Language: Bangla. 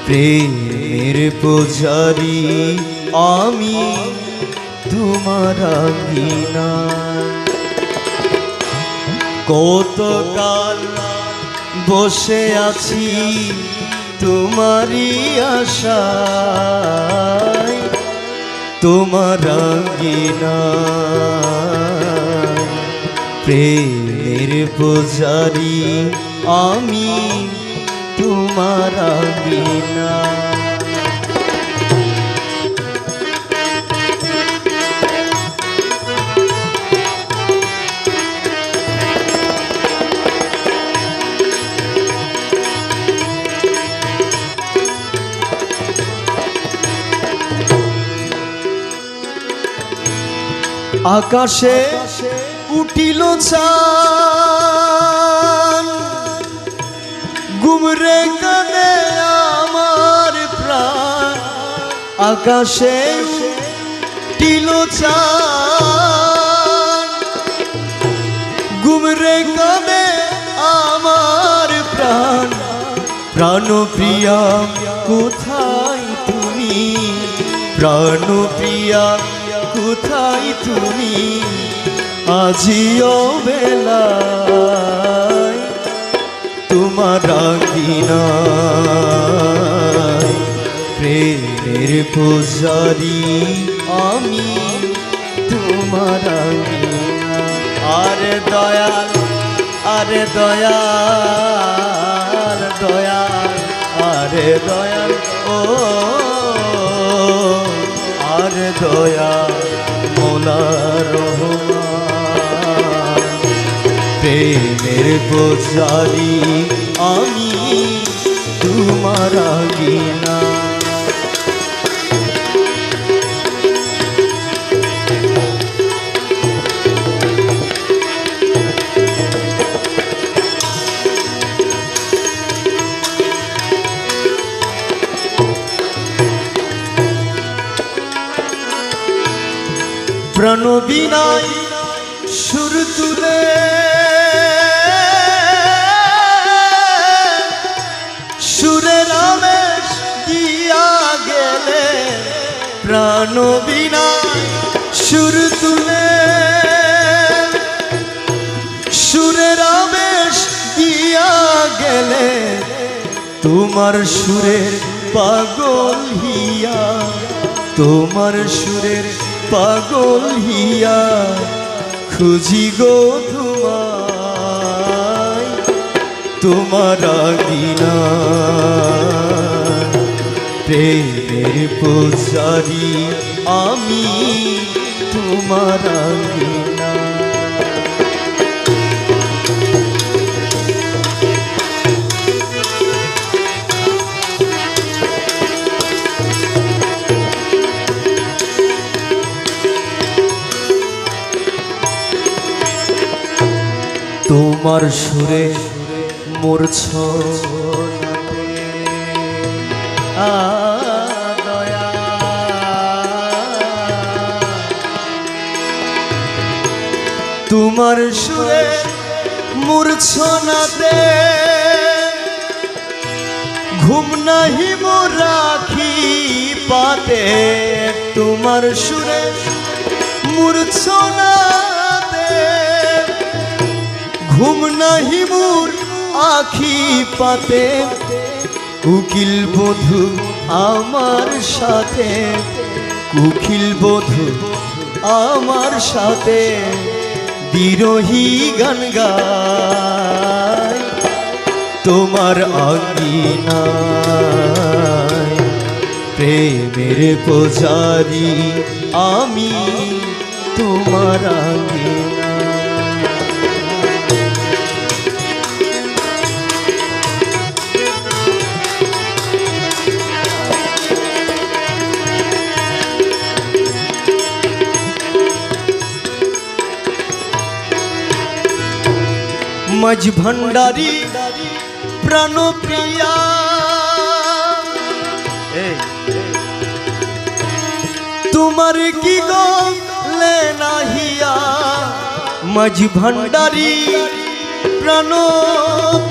প্রেমের পূজারি আমি তোমার আঙ্গিনা। কতকাল বসে আছি তোমারই আশায়, তোমার আঙ্গিনা প্রেমের পূজারি আমি তোমার আঙ্গিনা। আকাশে উঠিল চাঁদ, গুমরে কাঁদে আমার প্রাণ। আকাশে উঠিল চাঁদ, গুমরে কাঁদে আমার প্রাণ। প্রাণপ্রিয়া কোথায় তুমি, প্রাণপ্রিয়া কোথায় তুমি, আজিও বেলায় তোমার আঙ্গিনায় প্রেমের পূজারি আমি তোমার আঙ্গিনা। আরে দয়াল, আরে দয়াল, দয়াল, আরে দয়াল, ও আরে দয়াল মৌলা রহমান। প্রেমের পূজারি আমি তোমার আঙ্গিনা। প্রাণ বিনায় সুর তুলে সুরের আবেশ দিয়া গেলে, প্রাণ বিনায় সুর তুলে সুরের আবেশ দিয়া গেলে, তোমার সুরের পাগল হিয়া, তোমার সুরের পাগল হিয়া খুঁজি গো তোমায় তোমার আঙ্গিনা। প্রেমের পূজারি আমি তোমার আঙ্গিনা। তোমার সুরে মোর ছনাতে দয়া, তোমার সুরে মোর ছনাতে ঘুম নাহি মোর রাখি পাতে। তোমার সুরে মোর ছনাতে ঘুম নাহি মোর আখি পাতে। উকিল বধূ আমার সাথে, উকিল বধূ আমার সাথে বিরহী গান গায় তোমার আঙ্গিনায়। প্রেমের পূজারি আমি তোমার আঙ্গিনা। মাঝ ভান্ডারি প্রাণপ্রিয়া, তোমার কি গলে নাহিয়া। মাঝ ভান্ডারি প্রাণপ্রিয়া